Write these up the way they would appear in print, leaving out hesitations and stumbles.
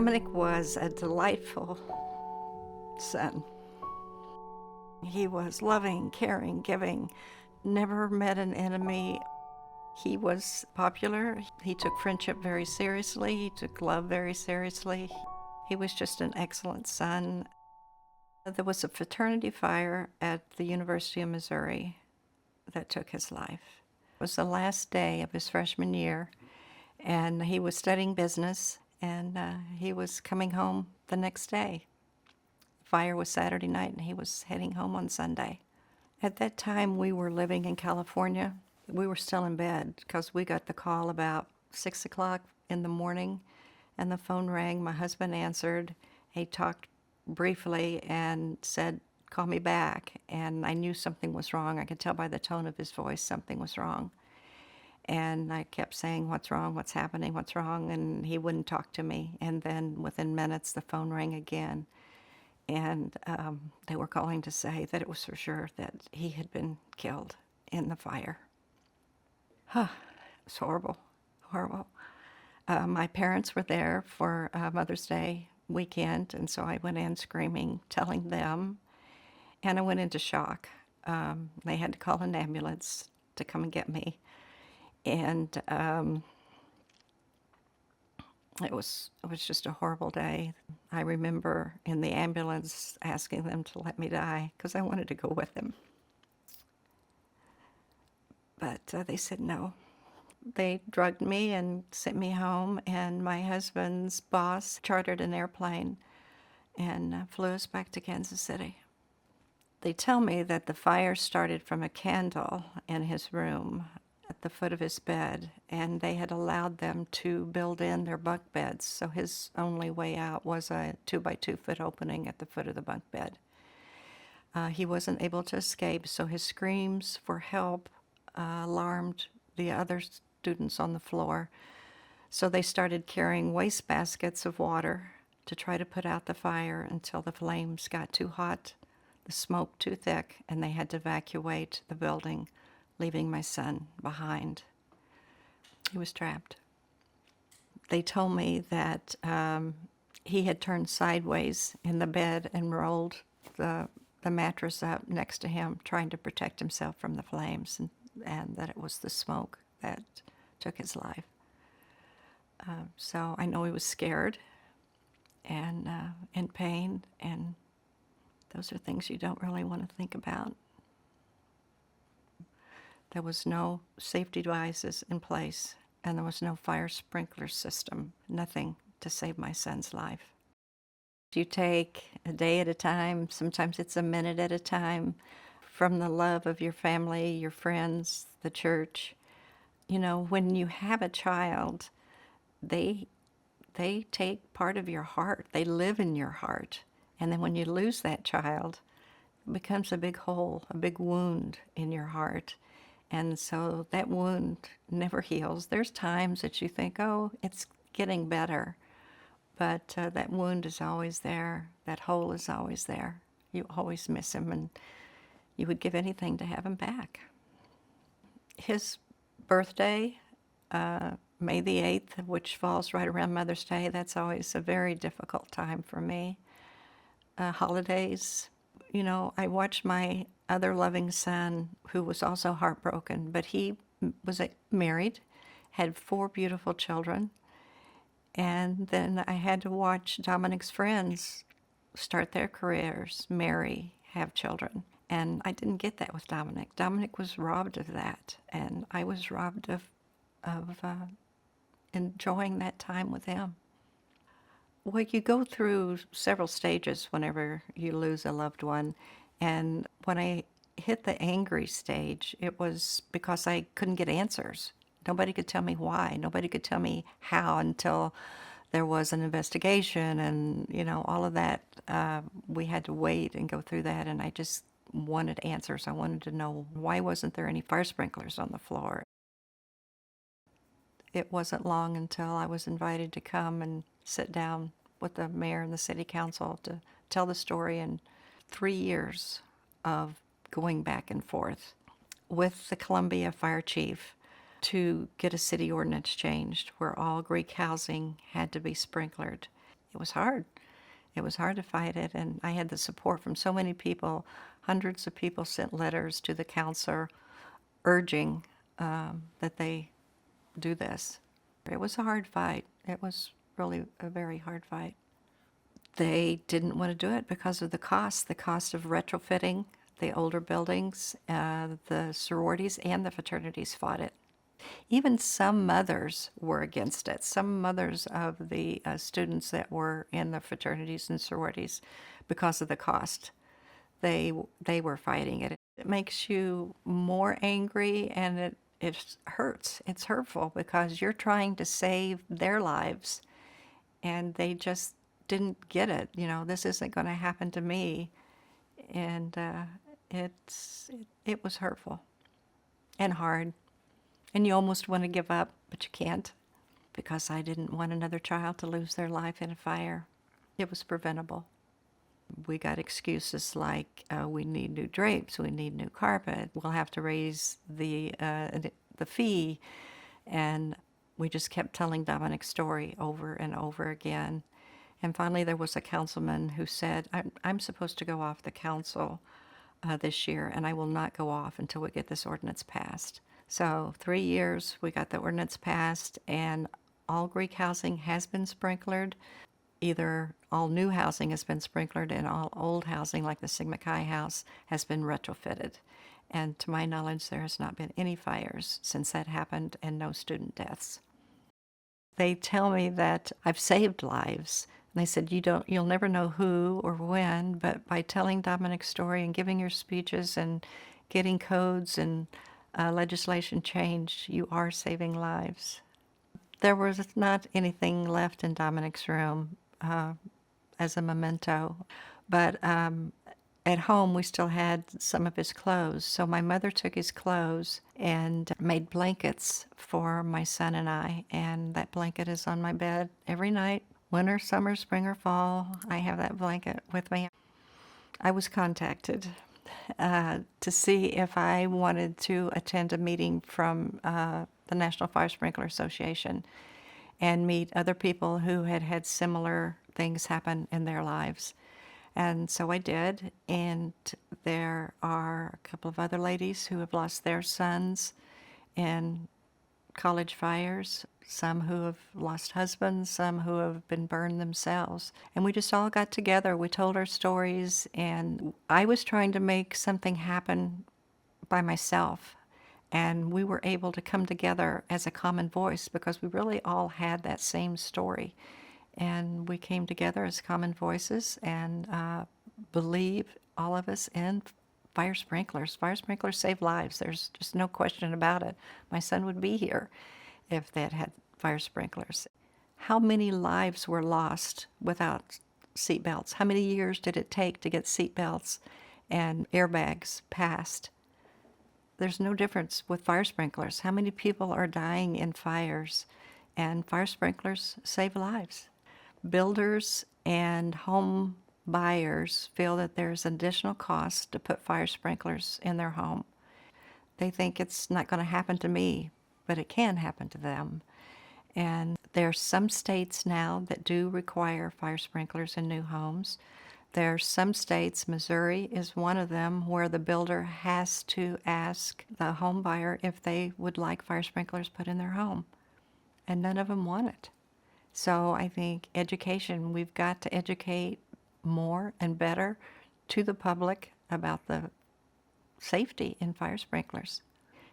Dominic was a delightful son. He was loving, caring, giving, never met an enemy. He was popular. He took friendship very seriously. He took love very seriously. He was just an excellent son. There was a fraternity fire at the University of Missouri that took his life. It was the last day of his freshman year, and he was studying business, and he was coming home the next day. The fire was Saturday night, and he was heading home on Sunday. At that time, we were living in California. We were still in bed because we got the call about 6 o'clock in the morning, and the phone rang. My husband answered. He talked briefly and said, "Call me back." And I knew something was wrong. I could tell by the tone of his voice something was wrong. And I kept saying, "What's wrong? What's happening? What's wrong?" And he wouldn't talk to me. And then within minutes, the phone rang again. And they were calling to say that it was for sure that he had been killed in the fire. It was horrible, horrible. My parents were there for Mother's Day weekend, and so I went in screaming, telling them, and I went into shock. They had to call an ambulance to come and get me, and it was just a horrible day. I remember in the ambulance asking them to let me die because I wanted to go with them. But they said no. They drugged me and sent me home, and my husband's boss chartered an airplane and flew us back to Kansas City. They tell me that the fire started from a candle in his room at the foot of his bed, and they had allowed them to build in their bunk beds, so his only way out was a 2-by-2-foot opening at the foot of the bunk bed. He wasn't able to escape, so his screams for help alarmed the other students on the floor. So they started carrying waste baskets of water to try to put out the fire until the flames got too hot, the smoke too thick, and they had to evacuate the building, leaving my son behind. He was trapped. They told me that he had turned sideways in the bed and rolled the mattress up next to him, trying to protect himself from the flames, and that it was the smoke that took his life. So I know he was scared and in pain, and those are things you don't really want to think about. There was no safety devices in place, and there was no fire sprinkler system, nothing to save my son's life. You take a day at a time, sometimes it's a minute at a time, from the love of your family, your friends, the church. You know, when you have a child, they take part of your heart. They live in your heart. And then when you lose that child, it becomes a big hole, a big wound in your heart. And so that wound never heals. There's times that you think, oh, it's getting better. But that wound is always there. That hole is always there. You always miss him, and you would give anything to have him back. His birthday, May the 8th, which falls right around Mother's Day, that's always a very difficult time for me. Holidays, you know, I watched my other loving son, who was also heartbroken, but he was married, had 4 beautiful children, and then I had to watch Dominic's friends start their careers, marry, have children. And I didn't get that with Dominic. Dominic was robbed of that, and I was robbed of enjoying that time with him. Well, you go through several stages whenever you lose a loved one, and when I hit the angry stage, it was because I couldn't get answers. Nobody could tell me why. Nobody could tell me how until there was an investigation, and, you know, all of that. We had to wait and go through that, and I just wanted answers. I wanted to know, why wasn't there any fire sprinklers on the floor? It wasn't long until I was invited to come and sit down with the mayor and the city council to tell the story in 3 years of going back and forth with the Columbia fire chief to get a city ordinance changed where all Greek housing had to be sprinklered. It was hard. It was hard to fight it, and I had the support from so many people. Hundreds of people sent letters to the counselor urging that they do this. It was a hard fight. It was really a very hard fight. They didn't want to do it because of the cost of retrofitting the older buildings. The sororities and the fraternities fought it. Even some mothers were against it. Some mothers of the students that were in the fraternities and sororities, because of the cost, they were fighting it. It makes you more angry, and it hurts. It's hurtful because you're trying to save their lives, and they just didn't get it. You know, this isn't going to happen to me, and it was hurtful and hard. And you almost want to give up, but you can't, because I didn't want another child to lose their life in a fire. It was preventable. We got excuses like, we need new drapes, we need new carpet, we'll have to raise the fee, and we just kept telling Dominic's story over and over again. And finally there was a councilman who said, I'm supposed to go off the council this year, and I will not go off until we get this ordinance passed. So 3 years, we got the ordinance passed, and all Greek housing has been sprinklered. Either all new housing has been sprinklered, and all old housing, like the Sigma Chi house, has been retrofitted. And to my knowledge, there has not been any fires since that happened, and no student deaths. They tell me that I've saved lives. And they said, you'll never know who or when, but by telling Dominic's story and giving your speeches and getting codes and legislation changed, you are saving lives. There was not anything left in Dominic's room as a memento, but at home we still had some of his clothes. So my mother took his clothes and made blankets for my son and I, and that blanket is on my bed every night. Winter, summer, spring, or fall, I have that blanket with me. I was contacted to see if I wanted to attend a meeting from the National Fire Sprinkler Association and meet other people who had had similar things happen in their lives. And so I did, and there are a couple of other ladies who have lost their sons in college fires, some who have lost husbands, some who have been burned themselves. And we just all got together, we told our stories, and I was trying to make something happen by myself. And we were able to come together as a common voice because we really all had that same story. And we came together as common voices and believe, all of us, in fire sprinklers. Fire sprinklers save lives. There's just no question about it. My son would be here if they had fire sprinklers. How many lives were lost without seatbelts? How many years did it take to get seatbelts and airbags passed? There's no difference with fire sprinklers. How many people are dying in fires? And fire sprinklers save lives. Builders and home buyers feel that there's additional cost to put fire sprinklers in their home. They think it's not going to happen to me, but it can happen to them. And there are some states now that do require fire sprinklers in new homes. There are some states, Missouri is one of them, where the builder has to ask the home buyer if they would like fire sprinklers put in their home. And none of them want it. So I think education, we've got to educate more and better to the public about the safety in fire sprinklers.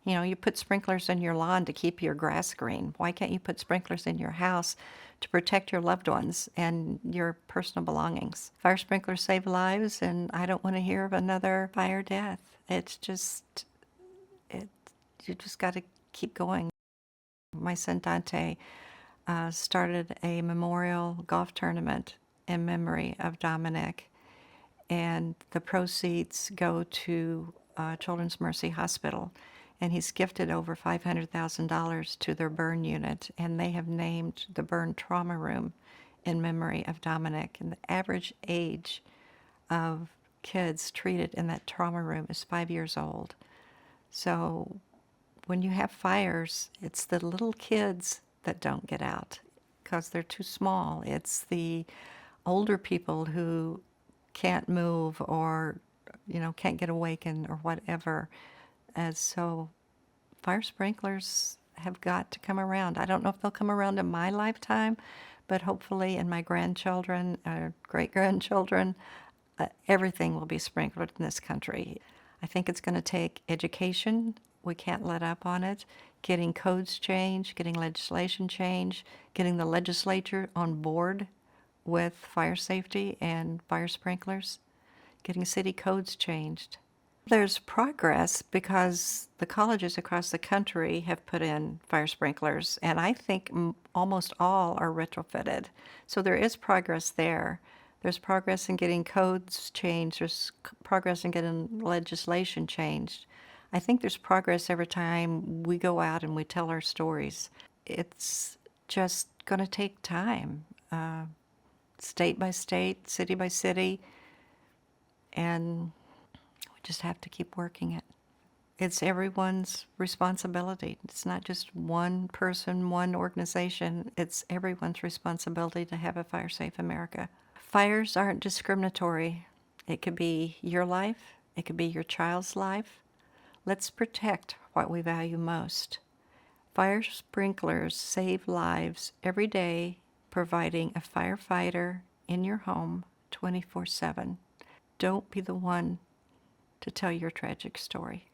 You know, you put sprinklers in your lawn to keep your grass green. Why can't you put sprinklers in your house to protect your loved ones and your personal belongings? Fire sprinklers save lives, and I don't want to hear of another fire death. It's just, you just got to keep going. My son Dante started a memorial golf tournament in memory of Dominic, and the proceeds go to Children's Mercy Hospital. And he's gifted over $500,000 to their burn unit, and they have named the burn trauma room in memory of Dominic. And the average age of kids treated in that trauma room is 5 years old. So when you have fires, it's the little kids that don't get out. because they're too small. It's the older people who can't move or, can't get awakened or whatever. And so fire sprinklers have got to come around. I don't know if they'll come around in my lifetime, but hopefully in my grandchildren, great-grandchildren, everything will be sprinkled in this country. I think it's going to take education. We can't let up on it. Getting codes changed, getting legislation changed, getting the legislature on board with fire safety and fire sprinklers, getting city codes changed. There's progress because the colleges across the country have put in fire sprinklers, and I think almost all are retrofitted. So there is progress there. There's progress in getting codes changed. There's progress in getting legislation changed. I think there's progress every time we go out and we tell our stories. It's just going to take time, state by state, city by city, and we just have to keep working it. It's everyone's responsibility. It's not just one person, one organization. It's everyone's responsibility to have a fire-safe America. Fires aren't discriminatory. It could be your life. It could be your child's life. Let's protect what we value most. Fire sprinklers save lives every day, providing a firefighter in your home 24/7. Don't be the one to tell your tragic story.